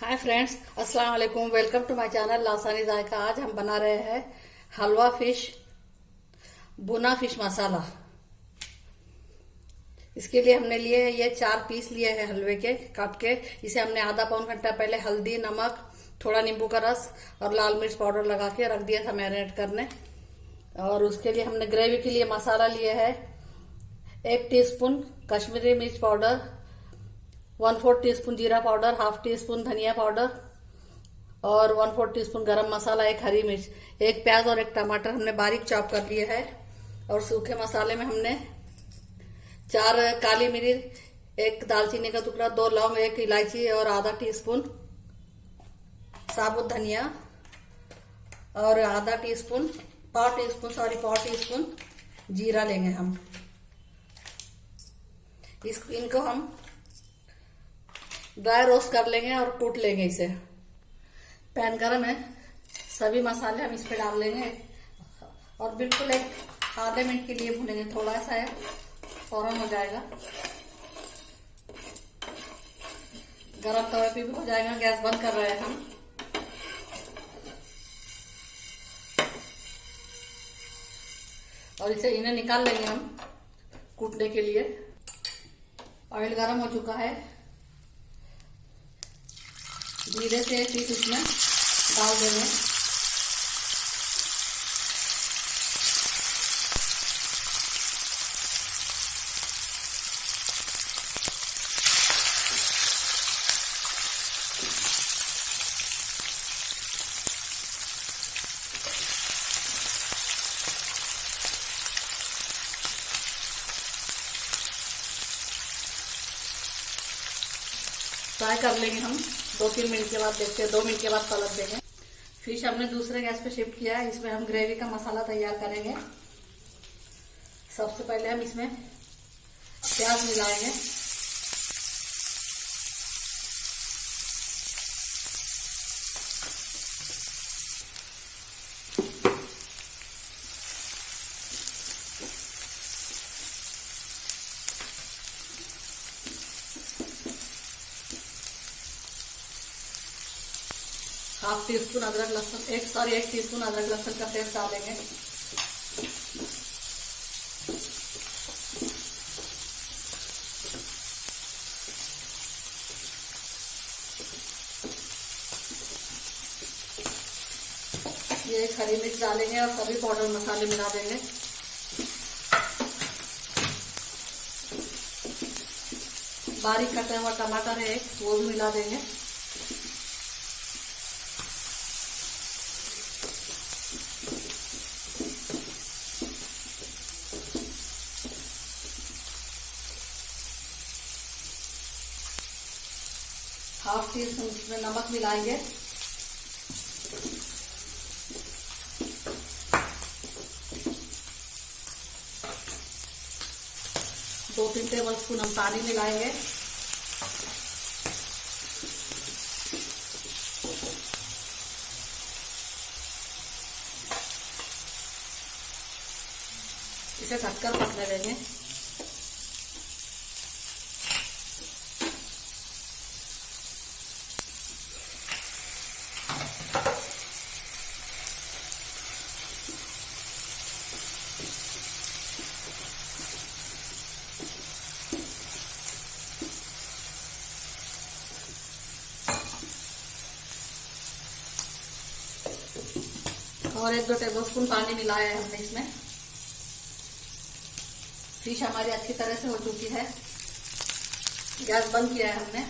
Hi friends, अस्सलाम वालेकुम। Welcome to my channel लासानी जायका। आज हम बना रहे हैं हलवा फिश, भुना फिश मसाला। इसके लिए हमने लिए ये 4 पीस लिए हैं हलवे के काट के। इसे हमने आधा पौन घंटा पहले हल्दी, नमक, थोड़ा नींबू का रस और लाल मिर्च पाउडर लगा के रख दिया था मैरिनेट करने। और उसके लिए हमने ग्रेवी के लिए मसाला लिए है 1 टीस्पून कश्मीरी मिर्च पाउडर, 1/4 टीस्पून जीरा पाउडर, हाफ टी स्पून धनिया पाउडर और 1/4 टीस्पून गरम मसाला, एक हरी मिर्च, एक प्याज और एक टमाटर हमने बारीक चॉप कर लिए है। और सूखे मसाले में हमने 4 काली मिर्च, एक दालचीनी का टुकड़ा, 2 लौंग, एक इलायची और आधा टीस्पून साबुत धनिया और पाव टी स्पून जीरा लेंगे हम। इनको हम ड्राई रोस्ट कर लेंगे और कूट लेंगे इसे। पैन गरम है, सभी मसाले हम इस पे डाल लेंगे और बिल्कुल एक आधे मिनट के लिए भूनेंगे। थोड़ा सा है, फौरन हो जाएगा। गरम तवे पे भी हो जाएगा। गैस बंद कर रहे हैं हम। और इसे इन्हें निकाल लेंगे हम कूटने के लिए। ऑयल गरम हो चुका है। धीरे से पीस इसमें डाल देंगे। फ्राई कर लेंगे हम 2-3 मिनट के बाद। देखते हैं, 2 मिनट के बाद पलट देंगे। फिश हमने दूसरे गैस पे शिफ्ट किया है। इसमें हम ग्रेवी का मसाला तैयार करेंगे। सबसे पहले हम इसमें प्याज मिलाएंगे। हाफ टी स्पून अदरक लहसुन, 1 टीस्पून अदरक लहसुन का पेस्ट डालेंगे। ये एक हरी मिर्च डालेंगे और सभी पाउडर मसाले मिला देंगे। बारीक कटा हुआ टमाटर है एक, वो भी मिला देंगे। हाफ टी स्पून इसमें नमक मिलाएंगे। दो 3 टेबल स्पून हम पानी मिलाएंगे। इसे ढककर पकने देंगे। और 1-2 टेबल स्पून पानी मिलाया है हमने इसमें। फिश हमारी अच्छी तरह से हो चुकी है। गैस बंद किया है हमने।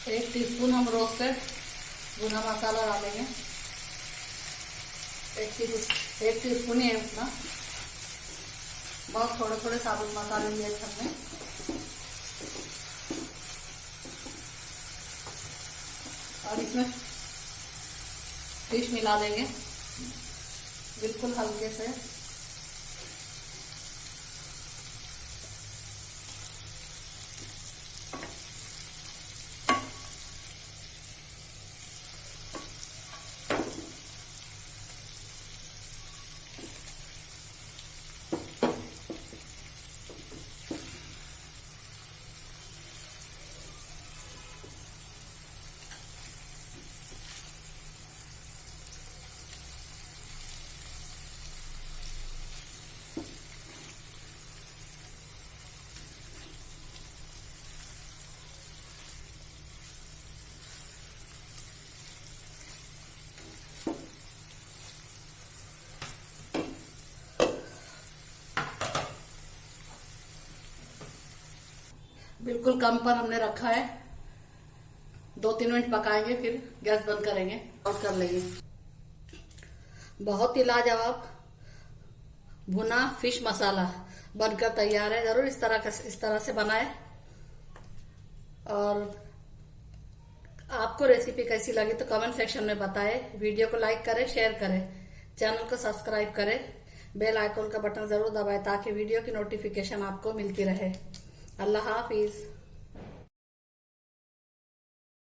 एक टीस्पून हम रोस्टेड भुना मसाला डालेंगे। 1 टीस्पून ही है उतना। बहुत थोड़े थोड़े साबुत मसाले लिए हमने। और इसमें फिश मिला देंगे बिल्कुल हल्के से। बिल्कुल कम पर हमने रखा है। 2-3 मिनट पकाएंगे, फिर गैस बंद करेंगे और कर लेंगे। बहुत ही लाजवाब भुना फिश मसाला बनकर तैयार है। जरूर इस तरह से बनाए। और आपको रेसिपी कैसी लगी तो कमेंट सेक्शन में बताएं। वीडियो को लाइक करें, शेयर करें, चैनल को सब्सक्राइब करें, बेल आइकॉन का बटन जरूर दबाएं ताकि वीडियो की नोटिफिकेशन आपको मिलती रहे। अल्लाह हाफिज।